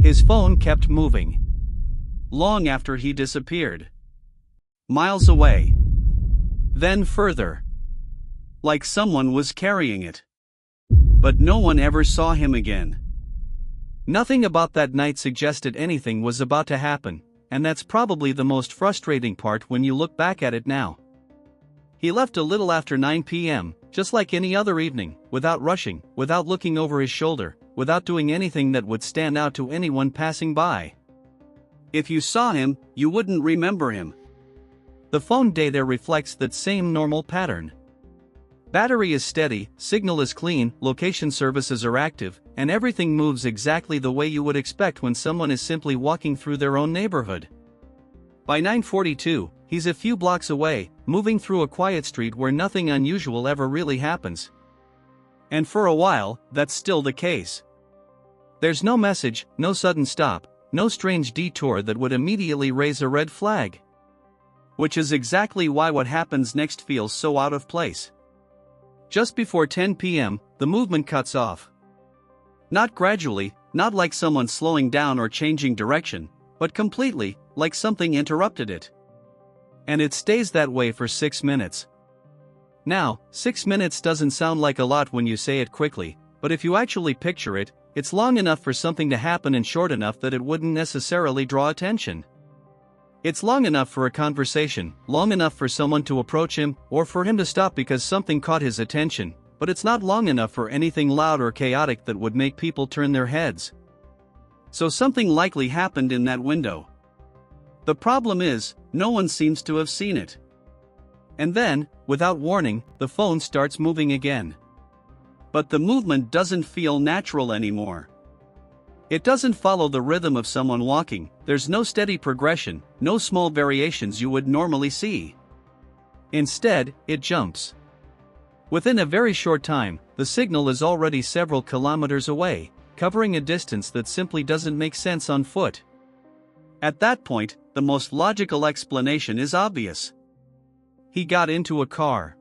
His phone kept moving. Long after he disappeared. Miles away. Then further. Like someone was carrying it. But no one ever saw him again. Nothing about that night suggested anything was about to happen, and that's probably the most frustrating part when you look back at it now. He left a little after 9 p.m., just like any other evening, without rushing, without looking over his shoulder, without doing anything that would stand out to anyone passing by. If you saw him, you wouldn't remember him. The phone data reflects that same normal pattern. Battery is steady, signal is clean, location services are active, and everything moves exactly the way you would expect when someone is simply walking through their own neighborhood. By 9:42, he's a few blocks away, moving through a quiet street where nothing unusual ever really happens. And for a while, that's still the case. There's no message, no sudden stop, no strange detour that would immediately raise a red flag. Which is exactly why what happens next feels so out of place. Just before 10 p.m., the movement cuts off. Not gradually, not like someone slowing down or changing direction, but completely, like something interrupted it. And it stays that way for 6 minutes. Now, 6 minutes doesn't sound like a lot when you say it quickly, but if you actually picture it, it's long enough for something to happen and short enough that it wouldn't necessarily draw attention. It's long enough for a conversation, long enough for someone to approach him, or for him to stop because something caught his attention, but it's not long enough for anything loud or chaotic that would make people turn their heads. So something likely happened in that window. The problem is, no one seems to have seen it. And then, without warning, the phone starts moving again. But the movement doesn't feel natural anymore. It doesn't follow the rhythm of someone walking, there's no steady progression, no small variations you would normally see. Instead, it jumps. Within a very short time, the signal is already several kilometers away, covering a distance that simply doesn't make sense on foot. At that point, the most logical explanation is obvious. He got into a car.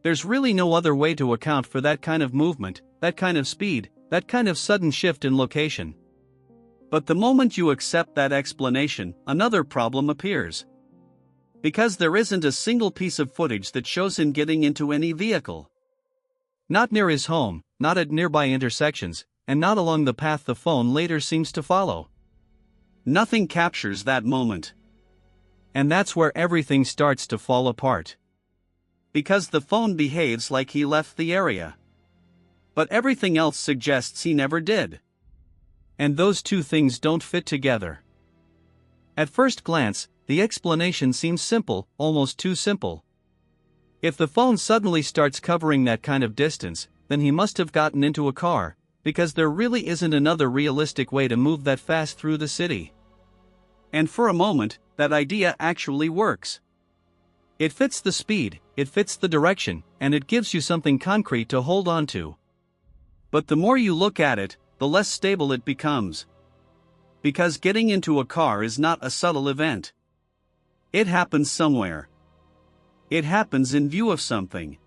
There's really no other way to account for that kind of movement, that kind of speed, that kind of sudden shift in location. But the moment you accept that explanation, another problem appears. Because there isn't a single piece of footage that shows him getting into any vehicle. Not near his home, not at nearby intersections, and not along the path the phone later seems to follow. Nothing captures that moment. And that's where everything starts to fall apart. Because the phone behaves like he left the area. But everything else suggests he never did. And those two things don't fit together. At first glance, the explanation seems simple, almost too simple. If the phone suddenly starts covering that kind of distance, then he must have gotten into a car, because there really isn't another realistic way to move that fast through the city. And for a moment, that idea actually works. It fits the speed, it fits the direction, and it gives you something concrete to hold on to. But the more you look at it, the less stable it becomes. Because getting into a car is not a subtle event. It happens somewhere. It happens in view of something.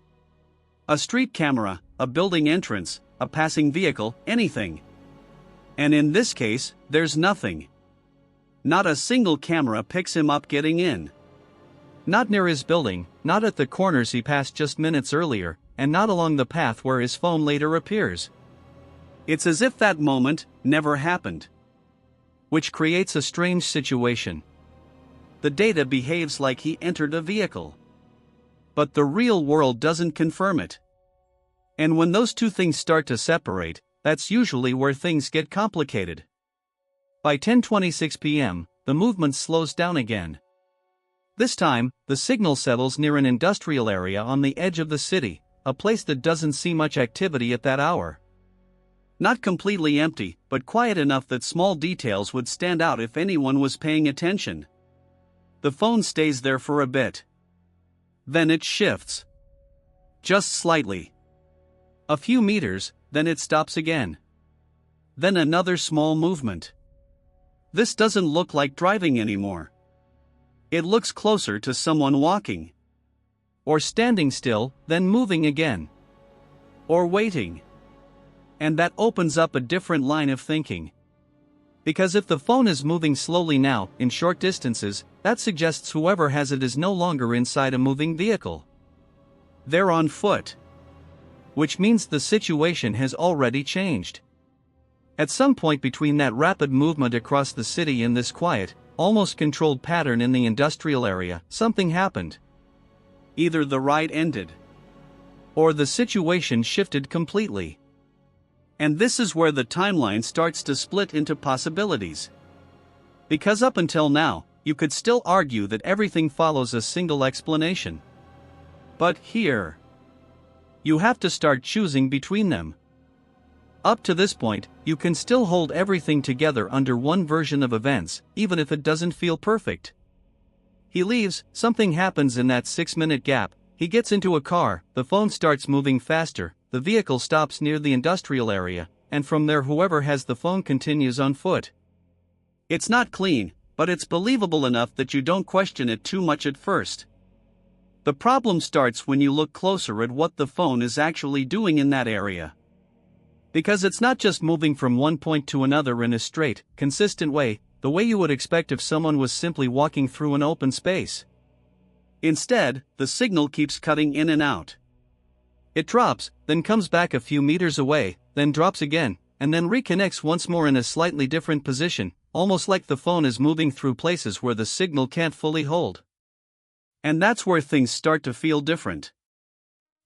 A street camera, a building entrance, a passing vehicle, anything. And in this case, there's nothing. Not a single camera picks him up getting in. Not near his building, not at the corners he passed just minutes earlier, and not along the path where his phone later appears. It's as if that moment never happened. Which creates a strange situation. The data behaves like he entered a vehicle. But the real world doesn't confirm it. And when those two things start to separate, that's usually where things get complicated. By 10:26 p.m., the movement slows down again. This time, the signal settles near an industrial area on the edge of the city, a place that doesn't see much activity at that hour. Not completely empty, but quiet enough that small details would stand out if anyone was paying attention. The phone stays there for a bit. Then it shifts. Just slightly. A few meters, then it stops again. Then another small movement. This doesn't look like driving anymore. It looks closer to someone walking. Or standing still, then moving again. Or waiting. And that opens up a different line of thinking. Because if the phone is moving slowly now, in short distances, that suggests whoever has it is no longer inside a moving vehicle. They're on foot. Which means the situation has already changed. At some point between that rapid movement across the city and this quiet, almost controlled pattern in the industrial area, something happened. Either the ride ended, or the situation shifted completely. And this is where the timeline starts to split into possibilities. Because up until now, you could still argue that everything follows a single explanation. But here, you have to start choosing between them. Up to this point, you can still hold everything together under one version of events, even if it doesn't feel perfect. He leaves, something happens in that 6-minute gap, he gets into a car, the phone starts moving faster, the vehicle stops near the industrial area, and from there whoever has the phone continues on foot. It's not clean, but it's believable enough that you don't question it too much at first. The problem starts when you look closer at what the phone is actually doing in that area. Because it's not just moving from one point to another in a straight, consistent way, the way you would expect if someone was simply walking through an open space. Instead, the signal keeps cutting in and out. It drops, then comes back a few meters away, then drops again, and then reconnects once more in a slightly different position, almost like the phone is moving through places where the signal can't fully hold. And that's where things start to feel different.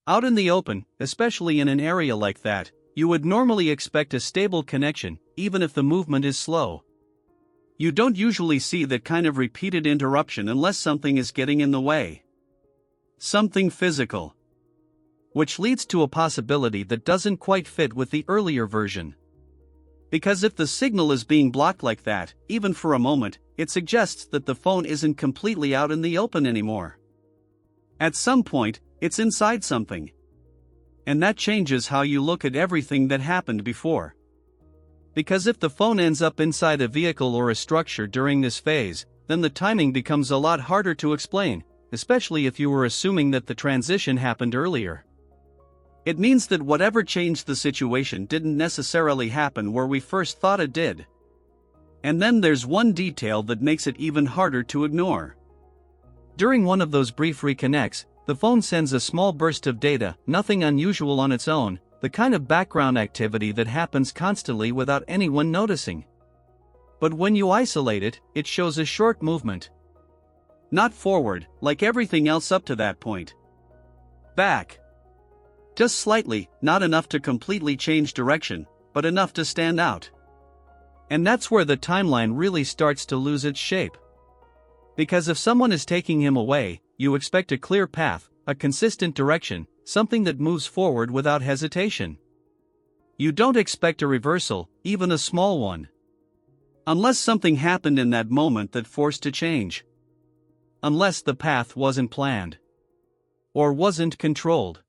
Out in the open, especially in an area like that, you would normally expect a stable connection, even if the movement is slow. You don't usually see that kind of repeated interruption unless something is getting in the way. Something physical. Which leads to a possibility that doesn't quite fit with the earlier version. Because if the signal is being blocked like that, even for a moment, it suggests that the phone isn't completely out in the open anymore. At some point, it's inside something. And that changes how you look at everything that happened before. Because if the phone ends up inside a vehicle or a structure during this phase, then the timing becomes a lot harder to explain, especially if you were assuming that the transition happened earlier. It means that whatever changed the situation didn't necessarily happen where we first thought it did. And then there's one detail that makes it even harder to ignore. During one of those brief reconnects, the phone sends a small burst of data, nothing unusual on its own, the kind of background activity that happens constantly without anyone noticing. But when you isolate it, it shows a short movement. Not forward, like everything else up to that point. Back. Just slightly, not enough to completely change direction, but enough to stand out. And that's where the timeline really starts to lose its shape. Because if someone is taking him away, you expect a clear path, a consistent direction, something that moves forward without hesitation. You don't expect a reversal, even a small one. Unless something happened in that moment that forced a change. Unless the path wasn't planned. Or wasn't controlled.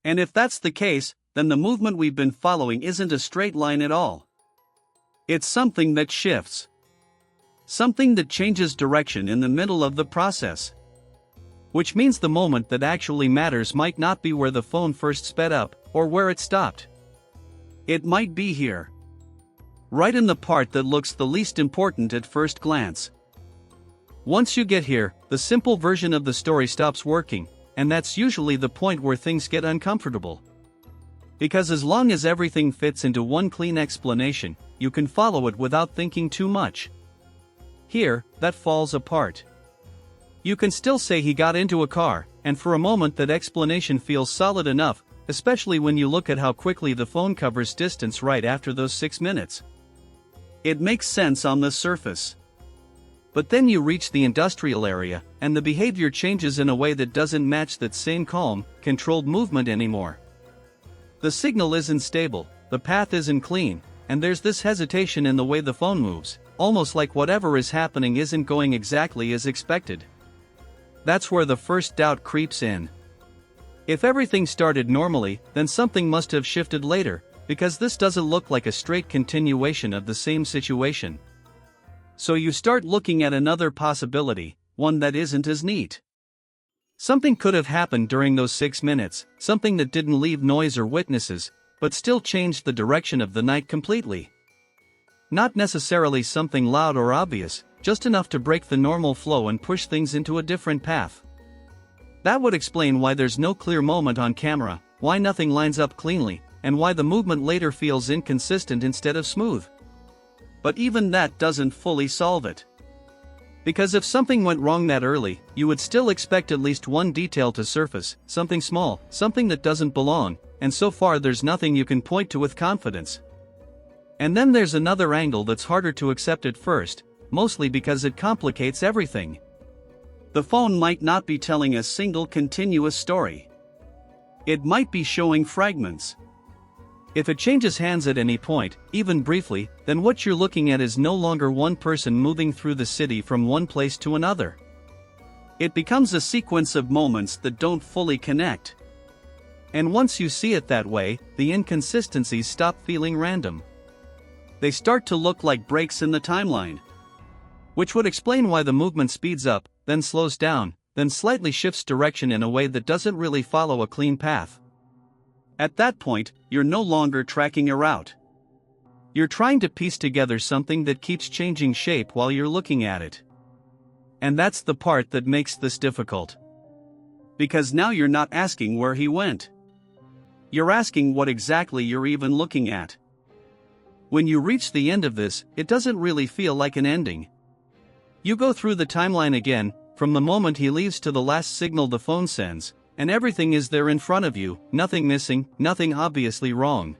And if that's the case, then the movement we've been following isn't a straight line at all. It's something that shifts. Something that changes direction in the middle of the process. Which means the moment that actually matters might not be where the phone first sped up, or where it stopped. It might be here. Right in the part that looks the least important at first glance. Once you get here, the simple version of the story stops working, and that's usually the point where things get uncomfortable. Because as long as everything fits into one clean explanation, you can follow it without thinking too much. Here, that falls apart. You can still say he got into a car, and for a moment that explanation feels solid enough, especially when you look at how quickly the phone covers distance right after those 6 minutes. It makes sense on the surface. But then you reach the industrial area, and the behavior changes in a way that doesn't match that same calm, controlled movement anymore. The signal isn't stable, the path isn't clean, and there's this hesitation in the way the phone moves, almost like whatever is happening isn't going exactly as expected. That's where the first doubt creeps in. If everything started normally, then something must have shifted later, because this doesn't look like a straight continuation of the same situation. So you start looking at another possibility, one that isn't as neat. Something could have happened during those 6 minutes, something that didn't leave noise or witnesses, but still changed the direction of the night completely. Not necessarily something loud or obvious, just enough to break the normal flow and push things into a different path. That would explain why there's no clear moment on camera, why nothing lines up cleanly, and why the movement later feels inconsistent instead of smooth. But even that doesn't fully solve it. Because if something went wrong that early, you would still expect at least one detail to surface, something small, something that doesn't belong, and so far there's nothing you can point to with confidence. And then there's another angle that's harder to accept at first, mostly because it complicates everything. The phone might not be telling a single continuous story. It might be showing fragments. If it changes hands at any point, even briefly, then what you're looking at is no longer one person moving through the city from one place to another. It becomes a sequence of moments that don't fully connect. And once you see it that way, the inconsistencies stop feeling random. They start to look like breaks in the timeline. Which would explain why the movement speeds up, then slows down, then slightly shifts direction in a way that doesn't really follow a clean path. At that point, you're no longer tracking a route. You're trying to piece together something that keeps changing shape while you're looking at it. And that's the part that makes this difficult. Because now you're not asking where he went. You're asking what exactly you're even looking at. When you reach the end of this, it doesn't really feel like an ending. You go through the timeline again, from the moment he leaves to the last signal the phone sends, and everything is there in front of you, nothing missing, nothing obviously wrong.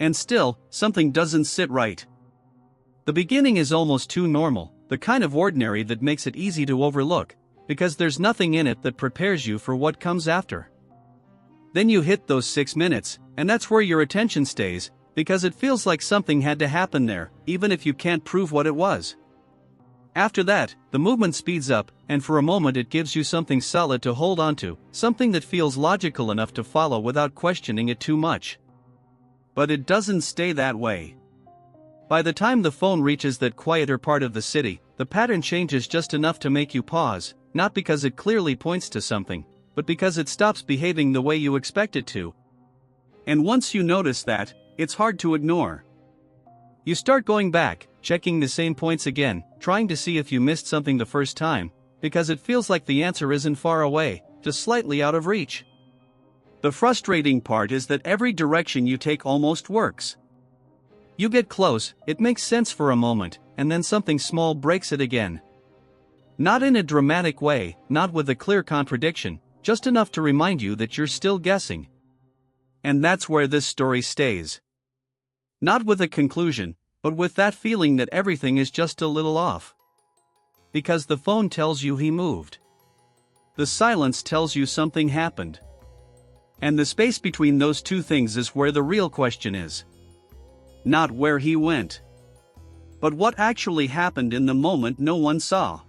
And still, something doesn't sit right. The beginning is almost too normal, the kind of ordinary that makes it easy to overlook, because there's nothing in it that prepares you for what comes after. Then you hit those 6 minutes, and that's where your attention stays, because it feels like something had to happen there, even if you can't prove what it was. After that, the movement speeds up, and for a moment it gives you something solid to hold onto, something that feels logical enough to follow without questioning it too much. But it doesn't stay that way. By the time the phone reaches that quieter part of the city, the pattern changes just enough to make you pause, not because it clearly points to something, but because it stops behaving the way you expect it to. And once you notice that, it's hard to ignore. You start going back, checking the same points again, trying to see if you missed something the first time, because it feels like the answer isn't far away, just slightly out of reach. The frustrating part is that every direction you take almost works. You get close, it makes sense for a moment, and then something small breaks it again. Not in a dramatic way, not with a clear contradiction, just enough to remind you that you're still guessing. And that's where this story stays. Not with a conclusion, but with that feeling that everything is just a little off. Because the phone tells you he moved. The silence tells you something happened. And the space between those two things is where the real question is. Not where he went. But what actually happened in the moment no one saw.